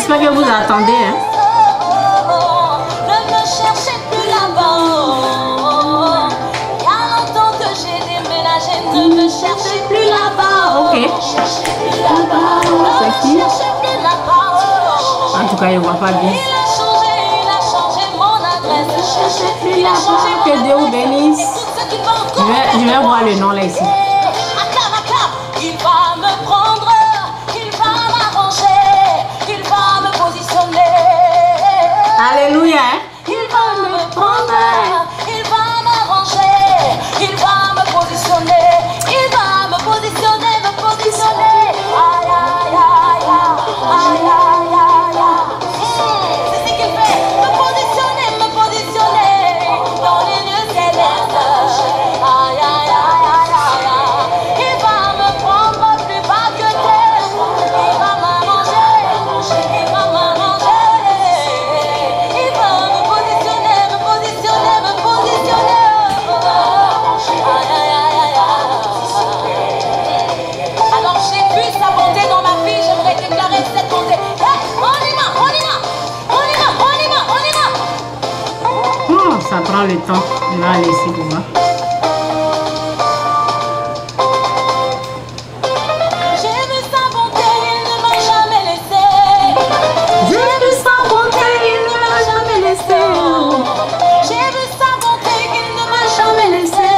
J'espère que vous attendez. Hein. Ne me cherchez plus là-bas. Il y a longtemps que j'ai déménagé. Ne me cherchez plus là-bas. Ok. C'est qui? En tout cas, il ne voit pas bien. Il a changé mon adresse. Il a changé mon Que Dieu vous bénisse. Je vais voir le nom là ici. Il va me prendre, il va m'arranger, il va me positionner. Alléluia. Il va me prendre, il va m'arranger, il va me positionner, il va me positionner, me positionner. Aïe, aïe, aïe, aïe, aïe, aïe, aïe. C'est ce qu'il fait, me positionner dans les lieux célestes. Aïe, aïe, aïe, aïe, aïe. Il va me prendre plus bas que terre. Il va m'arranger, il va m'arranger. Il va me positionner, me positionner, me positionner. Aïe, aïe, aïe, aïe. Alors j'ai vu sa bonté dans ma vie, j'aimerais déclarer cette bonté. Hey, on y va, on y va, on y va, on y va, on y va. Oh, ça prend le temps. Je vais aller ici pour voir. J'ai vu sa bonté, il ne m'a jamais laissé. J'ai vu sa bonté, il ne m'a jamais laissé. J'ai vu sa bonté, qu'il ne m'a jamais laissé.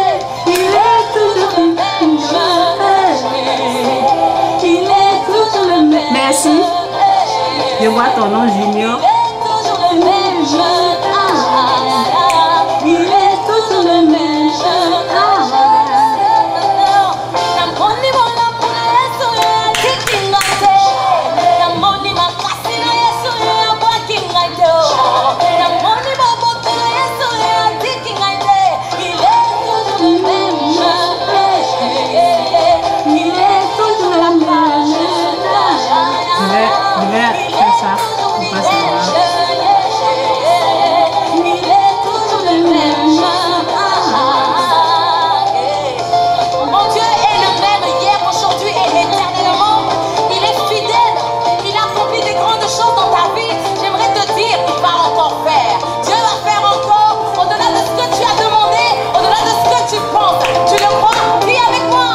Il est toujours le même. Il est toujours le même. Merci. Je vois ton nom Junior. Il est toujours le même. Il est toujours le même. Je vais faire ça. On passe là. Mon Dieu est le même hier, aujourd'hui et éternellement. Il est fidèle. Il a accompli des grandes choses dans ta vie. J'aimerais te dire, il va encore faire. Dieu va faire encore, au-delà de ce que tu as demandé, au-delà de ce que tu penses. Tu le crois? Dis avec moi.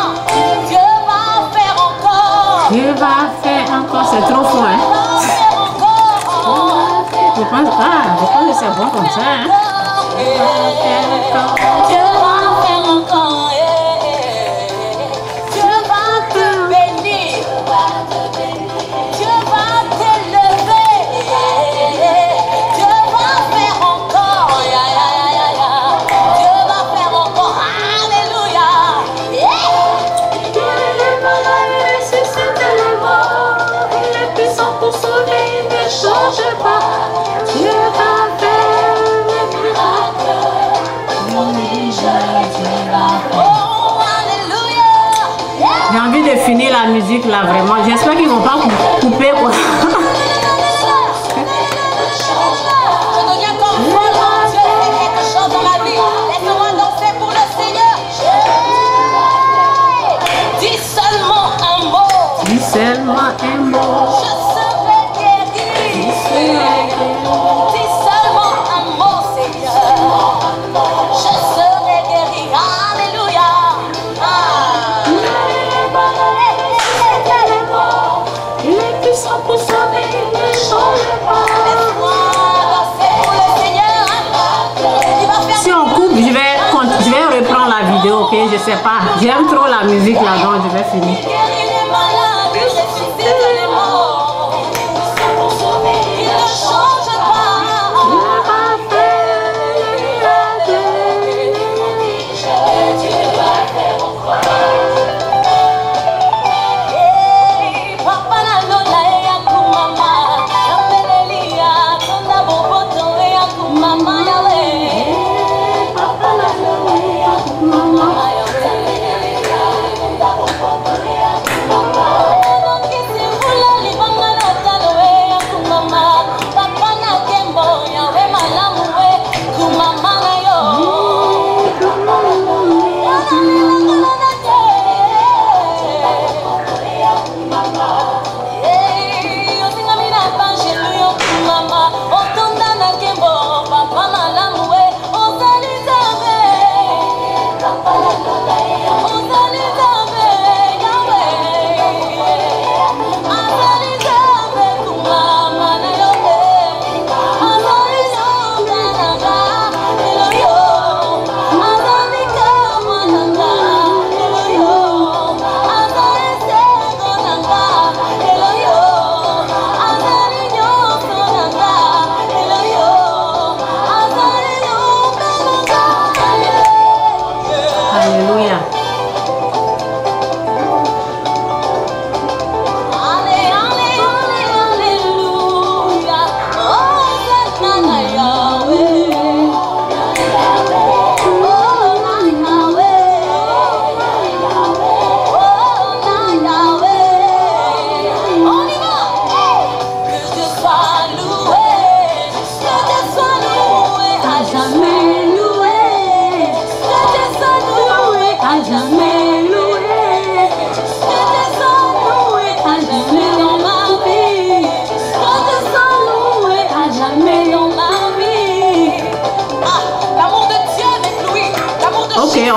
Dieu va faire encore. Dieu va faire encore. C'est trop fort. Hein? Il va faire encore. Je pense que c'est bon comme ça. Hein? Dieu va faire encore. Dieu va te bénir. Dieu va t'élever. Dieu va faire encore. Dieu va faire encore. Alléluia. Il est puissant pour sauver, il ne change pas. Dieu va faire le miracle. Oh, alléluia. J'ai envie de finir la musique là vraiment. J'espère qu'ils vont pas couper quoi. Je deviens comme folle quand Dieu fait quelque chose dans ma vie. Laisse-moi danser pour le Seigneur. Dis seulement un mot. Dis seulement un mot. Je serai guéri. Dis seulement un mot, Seigneur. Je serai guéri. Alléluia. Il est puissant pour sauver, il ne change pas. Laisse-moi danser pour le Seigneur. Il va faire Si on coupe, je vais reprendre la vidéo, ok? Je sais pas. J'aime trop la musique là-dedans, je vais finir. guérir les malades, ressusciter les morts. Il ne change pas. Hey, papa na lola ya kumama, ambelelia, tonda boboto ya kumama yawe. Papa na lola ya kumama yawe.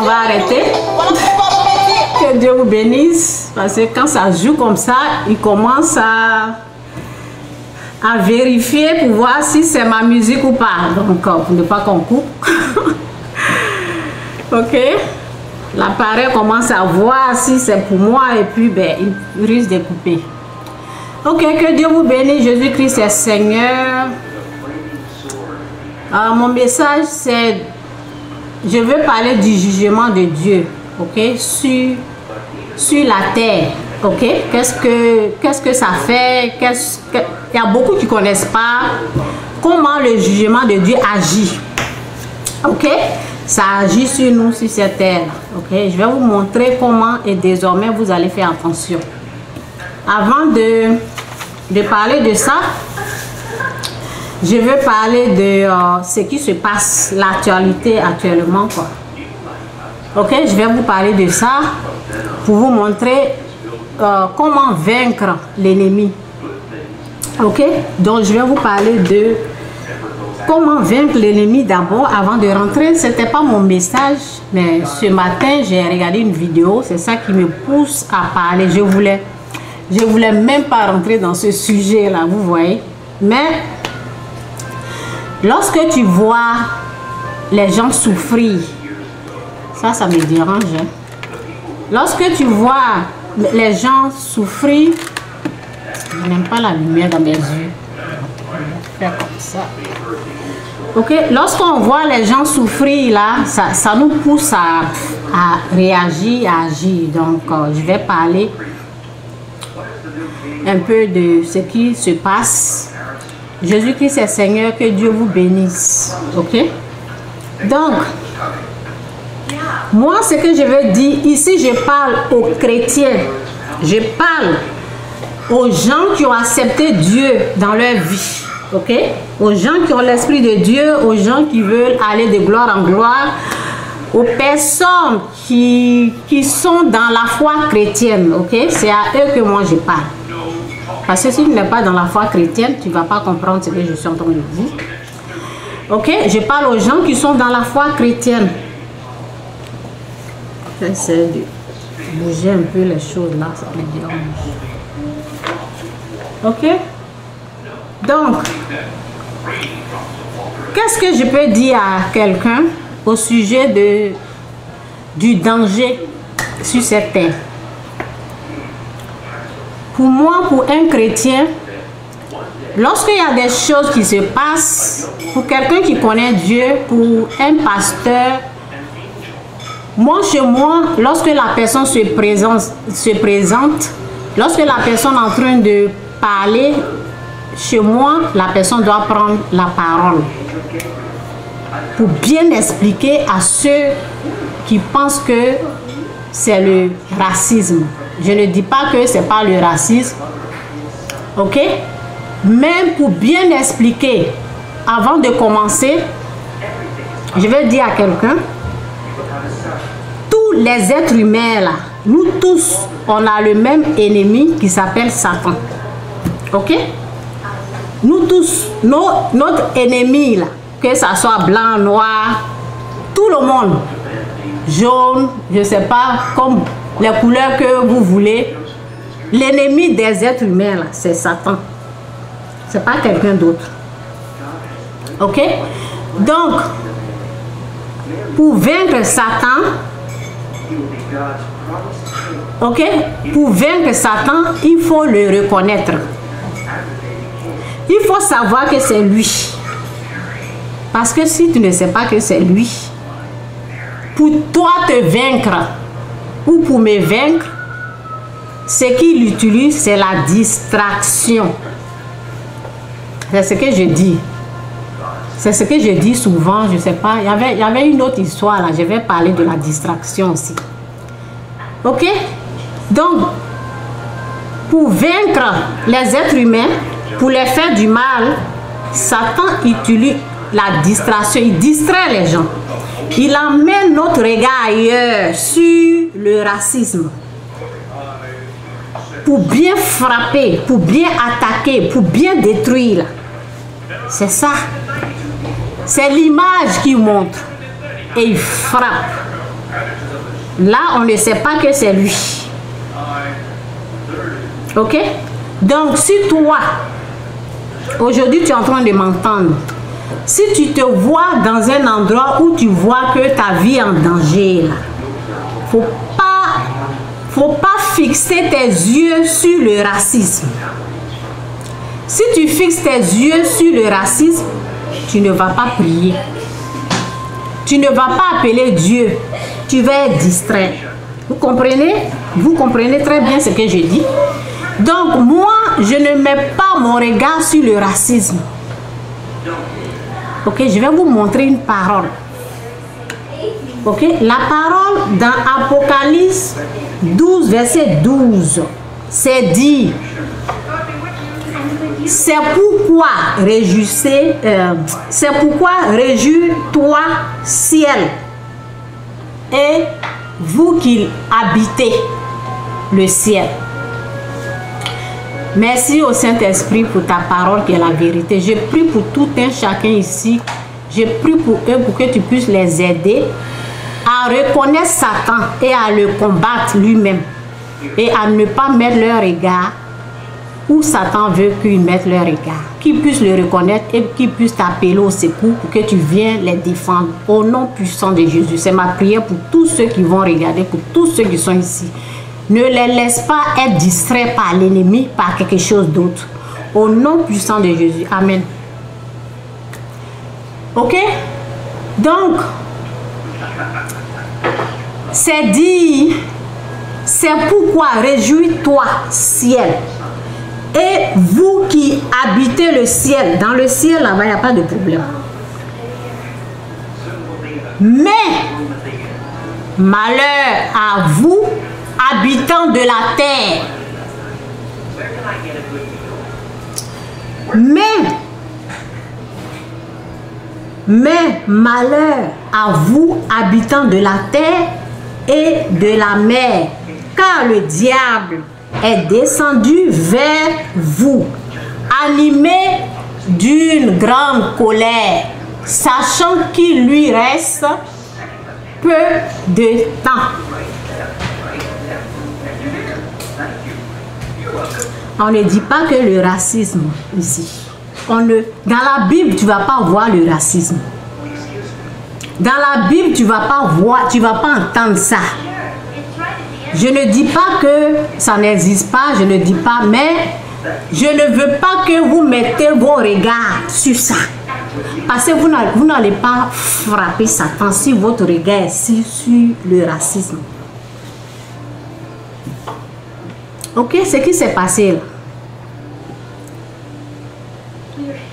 va arrêter. Voilà pourquoi je vais dire. Que Dieu vous bénisse. Parce que quand ça joue comme ça, il commence à vérifier pour voir si c'est ma musique ou pas. Donc, pour ne pas qu'on coupe. Ok. L'appareil commence à voir si c'est pour moi et puis ben, il risque de couper. Ok, que Dieu vous bénisse. Jésus-Christ est Seigneur. Mon message, c'est... Je veux parler du jugement de Dieu, ok, sur la terre, ok. Qu'est-ce que ça fait? Il y a beaucoup qui ne connaissent pas comment le jugement de Dieu agit, ok. Ça agit sur nous, sur cette terre, ok. Je vais vous montrer comment et désormais vous allez faire attention. Avant de parler de ça, je veux parler de ce qui se passe, l'actualité actuellement, quoi. Ok, je vais vous parler de ça pour vous montrer comment vaincre l'ennemi. Ok, donc je vais vous parler de comment vaincre l'ennemi d'abord avant de rentrer. C'était pas mon message, mais ce matin j'ai regardé une vidéo, c'est ça qui me pousse à parler. Je voulais même pas rentrer dans ce sujet là, vous voyez, mais lorsque tu vois les gens souffrir, ça me dérange. Hein. Lorsque tu vois les gens souffrir, je n'aime pas la lumière dans mes yeux. Faire comme ça. Ok, lorsqu'on voit les gens souffrir là, ça nous pousse à réagir, à agir. Donc, je vais parler un peu de ce qui se passe. Jésus-Christ est Seigneur, que Dieu vous bénisse. Ok? Donc, moi, ce que je veux dire, ici, je parle aux chrétiens. Je parle aux gens qui ont accepté Dieu dans leur vie. Ok? Aux gens qui ont l'Esprit de Dieu, aux gens qui veulent aller de gloire en gloire, aux personnes qui sont dans la foi chrétienne. Ok? C'est à eux que moi, je parle. Parce que si tu n'es pas dans la foi chrétienne, tu ne vas pas comprendre ce que je suis en train de dire. Ok, je parle aux gens qui sont dans la foi chrétienne. J'essaie de bouger un peu les choses là, ça me dérange. Ok, donc, qu'est-ce que je peux dire à quelqu'un au sujet du danger sur cette terre? Pour moi, pour un chrétien, lorsqu'il y a des choses qui se passent, pour quelqu'un qui connaît Dieu, pour un pasteur, moi, chez moi, lorsque la personne se présente, lorsque la personne est en train de parler, chez moi, la personne doit prendre la parole pour bien expliquer à ceux qui pensent que c'est le racisme. Je ne dis pas que ce n'est pas le racisme, ok? Même pour bien expliquer, avant de commencer, je vais dire à quelqu'un, tous les êtres humains, là, nous tous, on a le même ennemi qui s'appelle Satan, ok? Nous tous, notre ennemi, là, que ça soit blanc, noir, tout le monde, jaune, je ne sais pas, comme les couleurs que vous voulez, l'ennemi des êtres humains, c'est Satan. C'est pas quelqu'un d'autre. Ok? Donc, pour vaincre Satan, ok? Pour vaincre Satan, il faut le reconnaître. Il faut savoir que c'est lui. Parce que si tu ne sais pas que c'est lui, pour toi te vaincre, ou pour me vaincre, ce qu'il utilise, c'est la distraction. C'est ce que je dis. C'est ce que je dis souvent, je ne sais pas. Il y avait une autre histoire là, je vais parler de la distraction aussi. Ok? Donc, pour vaincre les êtres humains, pour les faire du mal, Satan utilise la distraction, il distrait les gens. Il emmène notre regard ailleurs sur le racisme. Pour bien frapper, pour bien attaquer, pour bien détruire. C'est ça. C'est l'image qu'il montre. Et il frappe. Là, on ne sait pas que c'est lui. Ok? Donc, si toi, aujourd'hui, tu es en train de m'entendre, si tu te vois dans un endroit où tu vois que ta vie est en danger, là, faut pas fixer tes yeux sur le racisme. Si tu fixes tes yeux sur le racisme, tu ne vas pas prier. Tu ne vas pas appeler Dieu. Tu vas être distrait. Vous comprenez? Vous comprenez très bien ce que je dis. Donc, moi, je ne mets pas mon regard sur le racisme. Ok, je vais vous montrer une parole. Ok, la parole dans Apocalypse 12, verset 12, c'est dit, c'est pourquoi réjouis-toi, ciel, et vous qui habitez le ciel. Merci au Saint-Esprit pour ta parole qui est la vérité. Je prie pour tout un chacun ici. Je prie pour eux pour que tu puisses les aider à reconnaître Satan et à le combattre lui-même. Et à ne pas mettre leur regard où Satan veut qu'ils mettent leur regard. Qu'ils puissent le reconnaître et qu'ils puissent t'appeler au secours pour que tu viennes les défendre. Au nom puissant de Jésus. C'est ma prière pour tous ceux qui vont regarder, pour tous ceux qui sont ici. Ne les laisse pas être distraits par l'ennemi, par quelque chose d'autre. Au nom puissant de Jésus. Amen. Ok? Donc, c'est dit, c'est pourquoi réjouis-toi, ciel. Et vous qui habitez le ciel, dans le ciel, là-bas, il n'y a pas de problème. Mais, malheur à vous, habitants de la terre. Mais malheur à vous, habitants de la terre et de la mer, car le diable est descendu vers vous, animé d'une grande colère, sachant qu'il lui reste peu de temps. On ne dit pas que le racisme ici. Dans la Bible, tu ne vas pas voir le racisme. Dans la Bible, tu ne vas pas voir, tu ne vas pas entendre ça. Je ne dis pas que ça n'existe pas, je ne dis pas, mais je ne veux pas que vous mettez vos regards sur ça. Parce que vous n'allez pas frapper Satan si votre regard est sur le racisme. Ok, ce qui s'est passé là,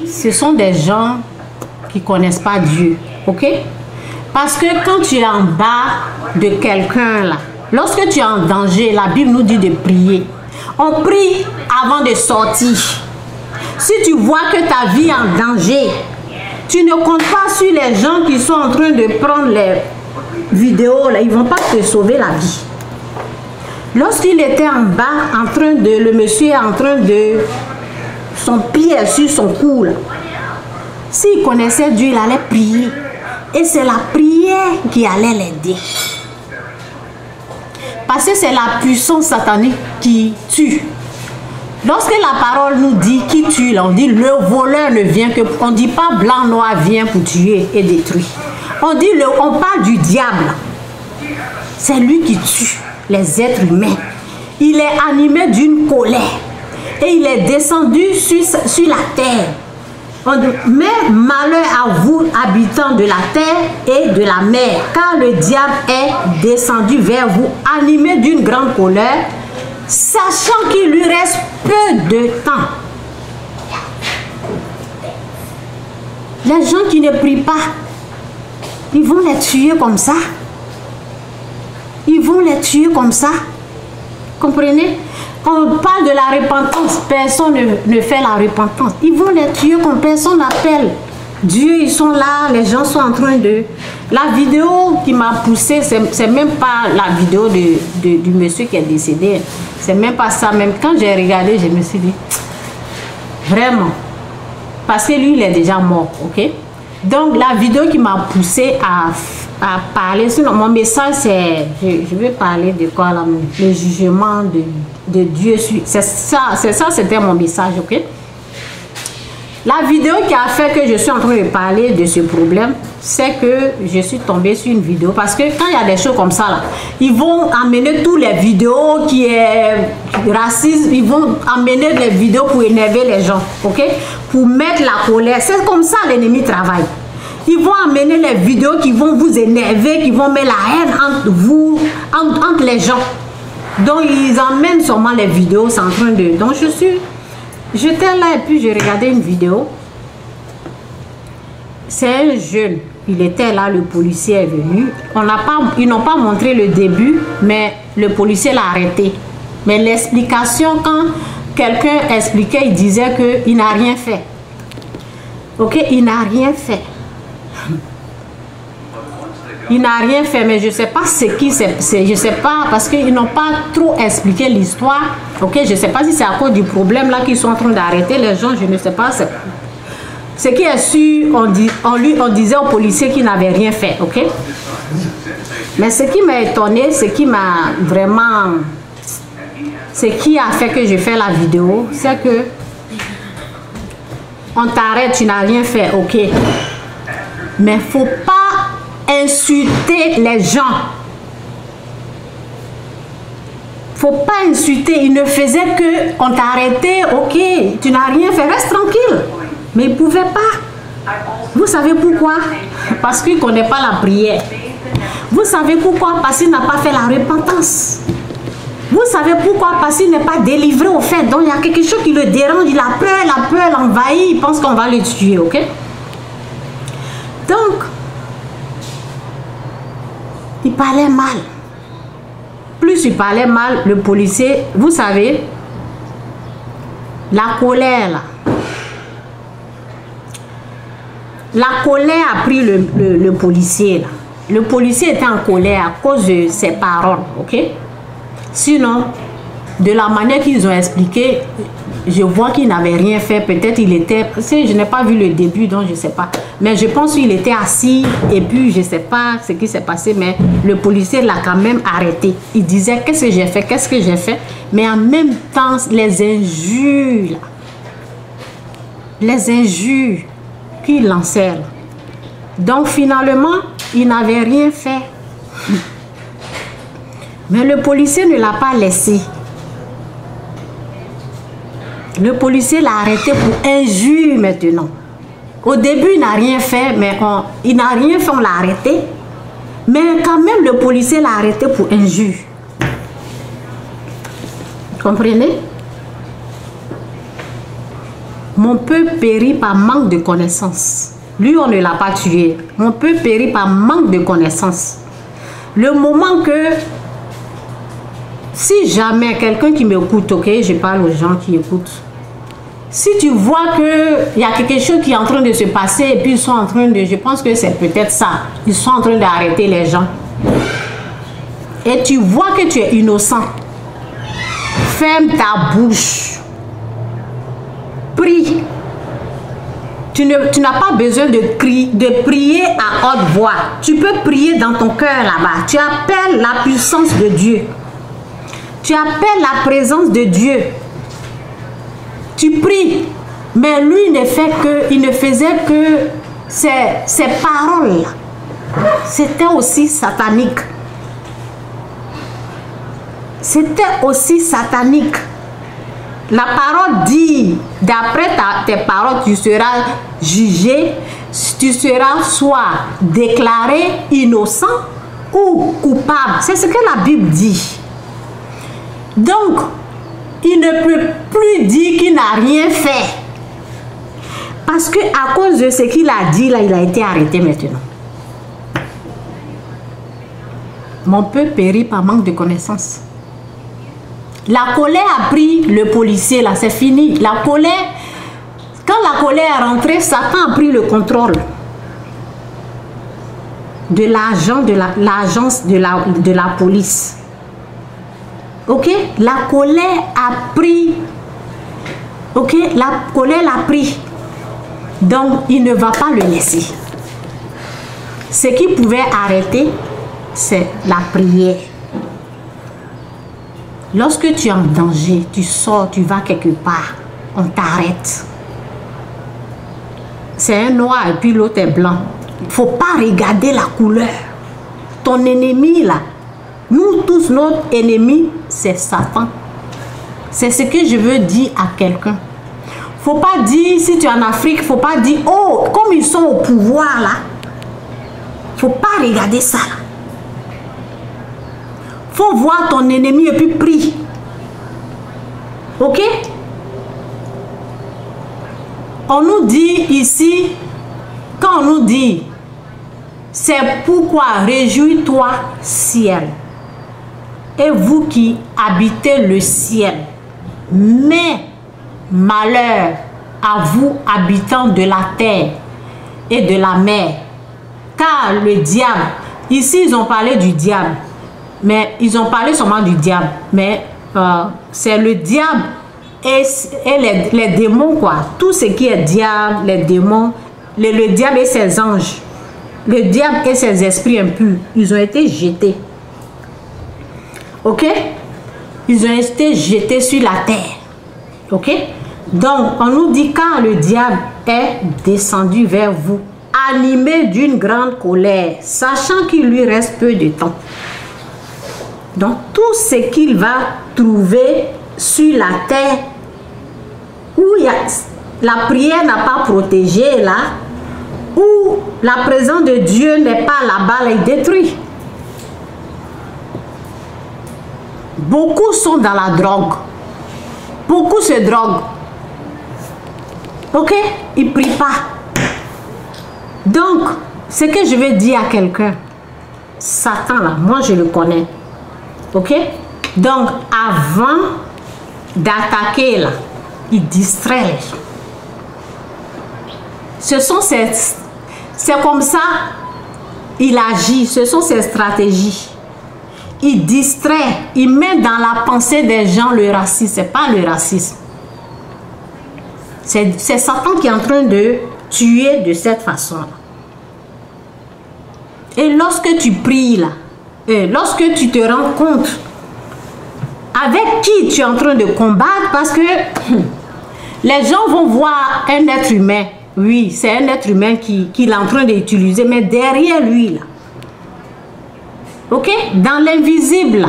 ce sont des gens qui ne connaissent pas Dieu. Ok? Parce que quand tu es en bas de quelqu'un là, lorsque tu es en danger, la Bible nous dit de prier. On prie avant de sortir. Si tu vois que ta vie est en danger, tu ne comptes pas sur les gens qui sont en train de prendre les vidéos là, ils ne vont pas te sauver la vie. Lorsqu'il était en bas, le monsieur est en train de, son pied sur son cou là. S'il connaissait Dieu, il allait prier. Et c'est la prière qui allait l'aider. Parce que c'est la puissance satanique qui tue. Lorsque la parole nous dit qui tue, là, on dit le voleur ne vient que... On ne dit pas blanc, noir vient pour tuer et détruire. On parle du diable. C'est lui qui tue les êtres humains. Il est animé d'une colère. Et il est descendu sur la terre. Mais malheur à vous, habitants de la terre et de la mer, car le diable est descendu vers vous, animé d'une grande colère, sachant qu'il lui reste peu de temps. Les gens qui ne prient pas, ils vont les tuer comme ça. Ils vont les tuer comme ça. Comprenez? On parle de la repentance, personne ne fait la repentance. Ils vont les tuer comme personne n'appelle. Dieu, ils sont là, les gens sont en train de... La vidéo qui m'a poussé, c'est même pas la vidéo du monsieur qui est décédé. C'est même pas ça. Même quand j'ai regardé, je me suis dit, vraiment. Parce que lui, il est déjà mort, ok? Donc, la vidéo qui m'a poussé à parler. Sinon, mon message, c'est... Je vais parler de quoi là? Le jugement de Dieu. C'est ça, c'était mon message, ok? La vidéo qui a fait que je suis en train de parler de ce problème, c'est que je suis tombée sur une vidéo. Parce que quand il y a des choses comme ça, là, ils vont amener toutes les vidéos qui est raciste. Ils vont amener les vidéos pour énerver les gens, ok? Pour mettre la colère. C'est comme ça l'ennemi travaille. Ils vont amener les vidéos qui vont vous énerver, qui vont mettre la haine entre vous, entre les gens. Donc ils emmènent seulement les vidéos, c'est en train de... Donc j'étais là et puis j'ai regardé une vidéo. C'est un jeune. Il était là, le policier est venu. Ils n'ont pas montré le début, mais le policier l'a arrêté. Mais l'explication, quand quelqu'un expliquait, il disait qu'il n'a rien fait. Ok, il n'a rien fait. Il n'a rien fait, mais je ne sais pas ce qui c'est. Je ne sais pas, parce qu'ils n'ont pas trop expliqué l'histoire. Ok, je ne sais pas si c'est à cause du problème là qu'ils sont en train d'arrêter les gens. Je ne sais pas. Ce qui est sûr, on disait aux policiers qu'ils n'avaient rien fait. Ok. Mais ce qui m'a étonné, ce qui m'a vraiment... Ce qui a fait que je fais la vidéo, c'est que on t'arrête, tu n'as rien fait. Ok. Mais il ne faut pas insulter les gens. Faut pas insulter. Il ne faisait que on t'a arrêté, ok, tu n'as rien fait, reste tranquille. Mais il ne pouvait pas. Vous savez pourquoi? Parce qu'il ne connaît pas la prière. Vous savez pourquoi? Parce qu'il n'a pas fait la repentance. Vous savez pourquoi? Parce qu'il n'est pas délivré au fait. Donc il y a quelque chose qui le dérange, il a peur, la peur l'envahit, il pense qu'on va le tuer, ok? Donc, il parlait mal. Plus il parlait mal, le policier, vous savez, la colère là. La colère a pris le policier là. Le policier était en colère à cause de ses paroles, ok? Sinon, de la manière qu'ils ont expliqué, je vois qu'il n'avait rien fait. Peut-être il était... Je n'ai pas vu le début, donc je ne sais pas. Mais je pense qu'il était assis et puis je ne sais pas ce qui s'est passé. Mais le policier l'a quand même arrêté. Il disait, qu'est-ce que j'ai fait? Qu'est-ce que j'ai fait? Mais en même temps, les injures, qu'il lançait. Donc finalement, il n'avait rien fait. Mais le policier ne l'a pas laissé. Le policier l'a arrêté pour injure maintenant. Au début, il n'a rien fait, mais on l'a arrêté. Mais quand même, le policier l'a arrêté pour injure. Comprenez? Mon peuple périt par manque de connaissances. Lui, on ne l'a pas tué. Mon peuple périt par manque de connaissances. Le moment que... Si jamais quelqu'un qui m'écoute, ok, je parle aux gens qui écoutent. Si tu vois qu'il y a quelque chose qui est en train de se passer et puis ils sont en train de... Je pense que c'est peut-être ça. Ils sont en train d'arrêter les gens. Et tu vois que tu es innocent. Ferme ta bouche. Prie. Tu n'as pas besoin de prier à haute voix. Tu peux prier dans ton cœur là-bas. Tu appelles la puissance de Dieu. Tu appelles la présence de Dieu. Tu pries. Mais lui, il ne faisait que ces paroles. C'était aussi satanique. C'était aussi satanique. La parole dit, d'après tes paroles, tu seras jugé, tu seras soit déclaré innocent ou coupable. C'est ce que la Bible dit. Donc, il ne peut plus dire qu'il n'a rien fait. Parce que à cause de ce qu'il a dit, là, il a été arrêté maintenant. Mon peuple périt par manque de connaissances. La colère a pris le policier, là, c'est fini. La colère, quand la colère est rentrée, Satan a pris le contrôle de l'agence de la police. Ok? La colère a pris. Ok? La colère l'a pris. Donc, il ne va pas le laisser. Ce qui pouvait arrêter, c'est la prière. Lorsque tu es en danger, tu sors, tu vas quelque part, on t'arrête. C'est un noir et puis l'autre est blanc. Il ne faut pas regarder la couleur. Ton ennemi là, nous tous, notre ennemi, c'est Satan. C'est ce que je veux dire à quelqu'un. Faut pas dire, si tu es en Afrique, faut pas dire, oh, comme ils sont au pouvoir là. Faut pas regarder ça là. Faut voir ton ennemi et puis prie. Ok? On nous dit ici, quand on nous dit, c'est pourquoi réjouis-toi ciel. Et vous qui habitez le ciel, mais malheur à vous habitants de la terre et de la mer, car le diable, ici ils ont parlé du diable, mais ils ont parlé seulement du diable, mais c'est le diable et les démons quoi, tout ce qui est diable, les démons, le diable et ses anges, le diable et ses esprits impurs, ils ont été jetés. Ok? Ils ont été jetés sur la terre. Ok? Donc, on nous dit quand le diable est descendu vers vous, animé d'une grande colère, sachant qu'il lui reste peu de temps. Donc, tout ce qu'il va trouver sur la terre, où la prière n'a pas protégé là, où la présence de Dieu n'est pas là-bas, il détruit. Beaucoup sont dans la drogue. Beaucoup se droguent. Ok? Ils ne prient pas. Donc, ce que je vais dire à quelqu'un, Satan là, moi je le connais. Ok? Donc, avant d'attaquer là, il distrait les gens. C'est comme ça il agit, ce sont ses stratégies. Il distrait, il met dans la pensée des gens le racisme. Ce n'est pas le racisme. C'est Satan qui est en train de tuer de cette façon. Et lorsque tu pries là, et lorsque tu te rends compte avec qui tu es en train de combattre, parce que les gens vont voir un être humain. Oui, c'est un être humain qu'il est en train d'utiliser, mais derrière lui là, ok, dans l'invisible,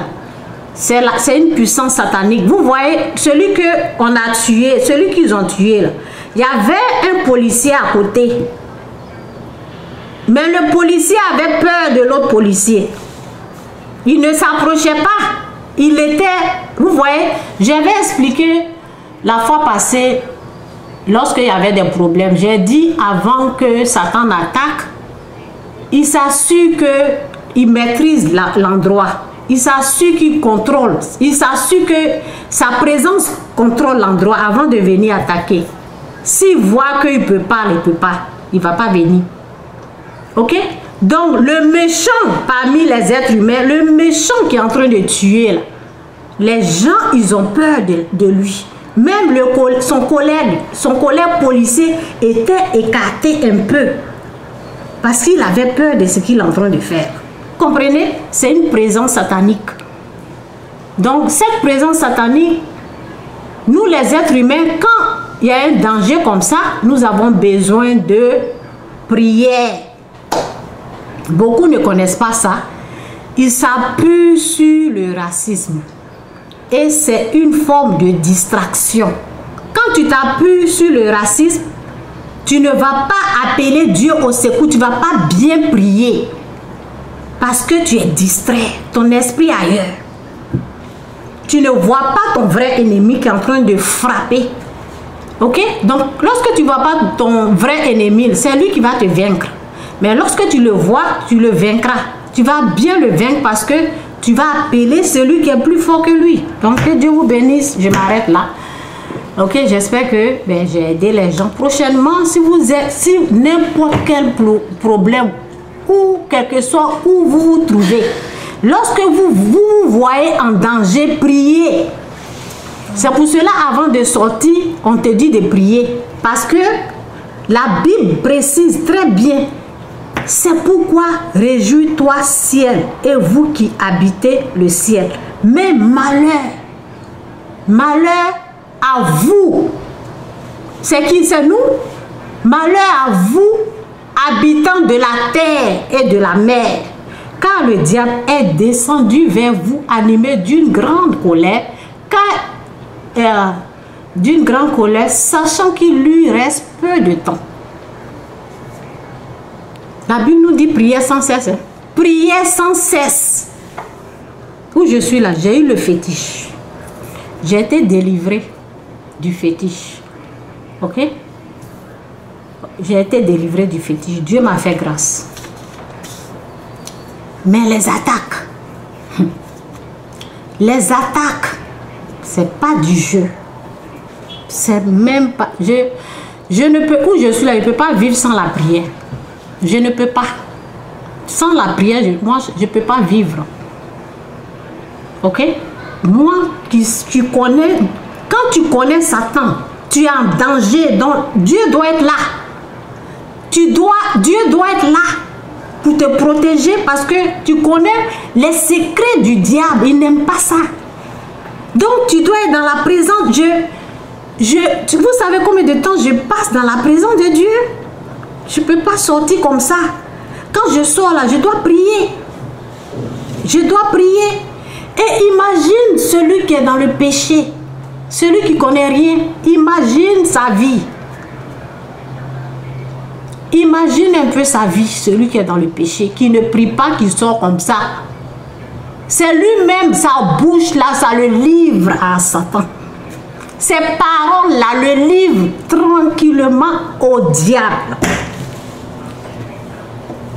c'est une puissance satanique. Vous voyez, celui qu'on a tué, celui qu'ils ont tué, là, il y avait un policier à côté. Mais le policier avait peur de l'autre policier. Il ne s'approchait pas. Il était, vous voyez, j'avais expliqué la fois passée, lorsqu'il y avait des problèmes, j'ai dit avant que Satan attaque, il s'assure qu'il maîtrise l'endroit. Il s'assure qu'il contrôle. Il s'assure que sa présence contrôle l'endroit avant de venir attaquer. S'il voit qu'il ne peut pas, il ne peut pas. Il ne va pas venir. Ok? Donc, le méchant parmi les êtres humains, le méchant qui est en train de tuer, là, les gens, ils ont peur de lui. Même son collègue policier était écarté un peu. Parce qu'il avait peur de ce qu'il est en train de faire. Comprenez? C'est une présence satanique. Donc, cette présence satanique, nous les êtres humains, quand il y a un danger comme ça, nous avons besoin de prière. Beaucoup ne connaissent pas ça. Ils s'appuient sur le racisme. Et c'est une forme de distraction. Quand tu t'appuies sur le racisme, tu ne vas pas appeler Dieu au secours, tu ne vas pas bien prier. Parce que tu es distrait, ton esprit ailleurs. Tu ne vois pas ton vrai ennemi qui est en train de frapper. Ok? Donc, lorsque tu ne vois pas ton vrai ennemi, c'est lui qui va te vaincre. Mais lorsque tu le vois, tu le vaincras. Tu vas bien le vaincre parce que tu vas appeler celui qui est plus fort que lui. Donc, que Dieu vous bénisse. Je m'arrête là. Ok, j'espère que j'ai aidé les gens. Prochainement, si n'importe quel problème ou quel que soit où vous vous trouvez, lorsque vous voyez en danger, priez. C'est pour cela, avant de sortir, on te dit de prier. Parce que la Bible précise très bien C'est pourquoi réjouis-toi ciel et vous qui habitez le ciel. Mais malheur à vous. C'est qui? C'est nous. Malheur à vous, habitants de la terre et de la mer. Car le diable est descendu vers vous animé d'une grande colère. D'une grande colère, sachant qu'il lui reste peu de temps. La Bible nous dit prier sans cesse. Hein? Prier sans cesse. Où je suis là, j'ai eu le fétiche. J'ai été délivré du fétiche. Ok? J'ai été délivré du fétiche. Dieu m'a fait grâce. Mais les attaques, c'est pas du jeu. C'est même pas... Je ne peux... Où je suis là, je ne peux pas vivre sans la prière. Je ne peux pas. Sans la prière, moi, je ne peux pas vivre. Ok? Moi, tu connais... Quand tu connais Satan, tu es en danger. Donc, Dieu doit être là. Dieu doit être là pour te protéger parce que tu connais les secrets du diable. Il n'aime pas ça. Donc, tu dois être dans la présence de Dieu. Vous savez combien de temps je passe dans la présence de Dieu? Je ne peux pas sortir comme ça. Quand je sors là, je dois prier. Je dois prier. Et imagine celui qui est dans le péché. Celui qui ne connaît rien. Imagine sa vie. Imagine un peu sa vie, celui qui est dans le péché, qui ne prie pas, qui sort comme ça. C'est lui-même, sa bouche là, ça le livre à Satan. Ces paroles-là le livrent tranquillement au diable.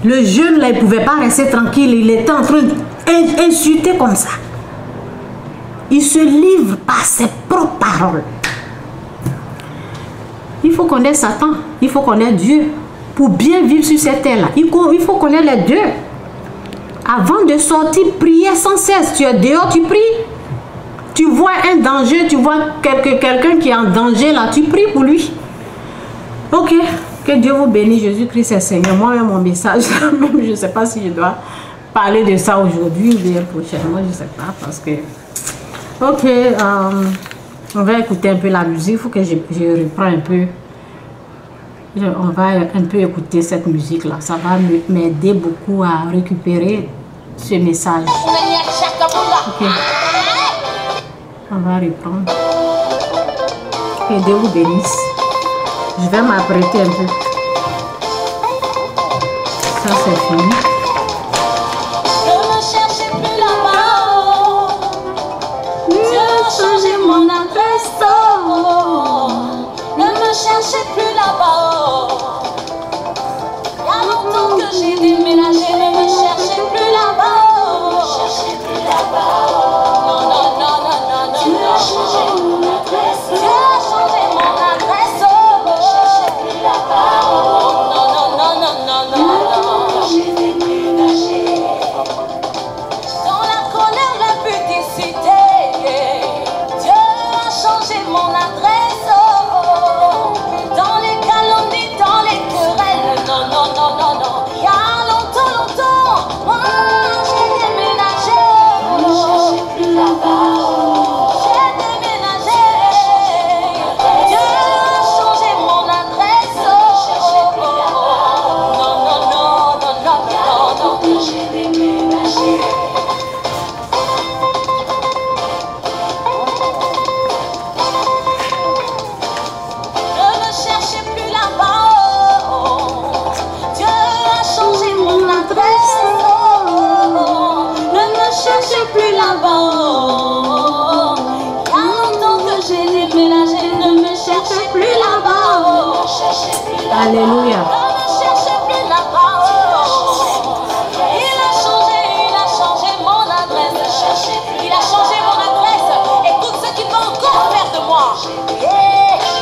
Le jeune là, il ne pouvait pas rester tranquille, il était en train d'insulter comme ça. Il se livre par ses propres paroles. Il faut connaître Satan, il faut connaître Dieu. Pour bien vivre sur cette terre-là, il faut connaître les deux. Avant de sortir, prier sans cesse. Tu es dehors, tu pries. Tu vois un danger, tu vois quelqu'un qui est en danger là, tu pries pour lui. Ok, que Dieu vous bénisse, Jésus-Christ est Seigneur. Moi-même, mon message, je ne sais pas si je dois parler de ça aujourd'hui ou bien prochainement, je ne sais pas, parce que... Ok, on va écouter un peu la musique, il faut que je reprends un peu. On va un peu écouter cette musique là, ça va m'aider beaucoup à récupérer ce message. Ok, on va reprendre. Que Dieu vous bénisse. Je vais m'apprêter un peu. Ça c'est fini. Ne me cherchez plus là-bas. Dieu a changé mon adresse. Ne me cherchez plus là-bas. Il y a longtemps que j'ai déménagé. Ne me cherchez plus là-bas. Ne me cherchez plus là-bas. Non, non, non, non, non, non. Dieu a changé mon adresse. Dieu a changé mon adresse. Ne me cherchez plus là-bas. Non, non, non, non, non, non, non. J'ai déménagé. Dans la colère, l'impudicité, Dieu a changé mon adresse. Dans les calomnies, dans les querelles, non, non, non, non, non. Il y a longtemps, longtemps, moi j'ai déménagé. Ne cherchez plus là-bas. J'ai déménagé. Dieu a changé mon adresse. Ne cherchez plus là-bas. Non, non, non, non, non, non, non, non. J'ai déménagé. Ne me cherchez plus là-bas. Dieu a changé mon adresse. Ne me cherchez plus là-bas. Il y a longtemps que j'ai déménagé. Ne me cherchez plus là-bas. Ne me cherchez plus là-bas. Alléluia. Ne me cherchez plus là-bas. Il a changé mon adresse. Il a changé mon adresse. Écoute ce qu'il va encore faire de moi.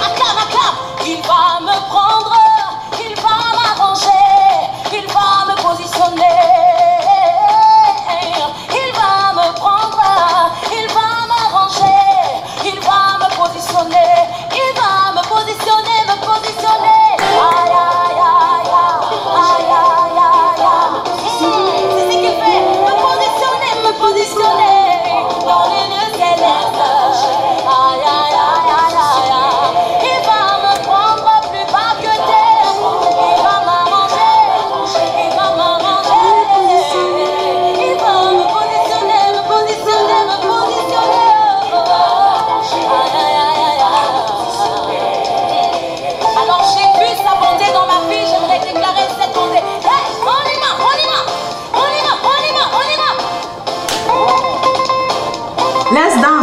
Acclame, acclame. Il va me prendre. Il va m'arranger. Il va me positionner. Il va me prendre. Il va m'arranger. Il va me positionner. Il va me positionner, me positionner. Aïe, aïe, aïe, aïe, aïe, aïe. Let's dance.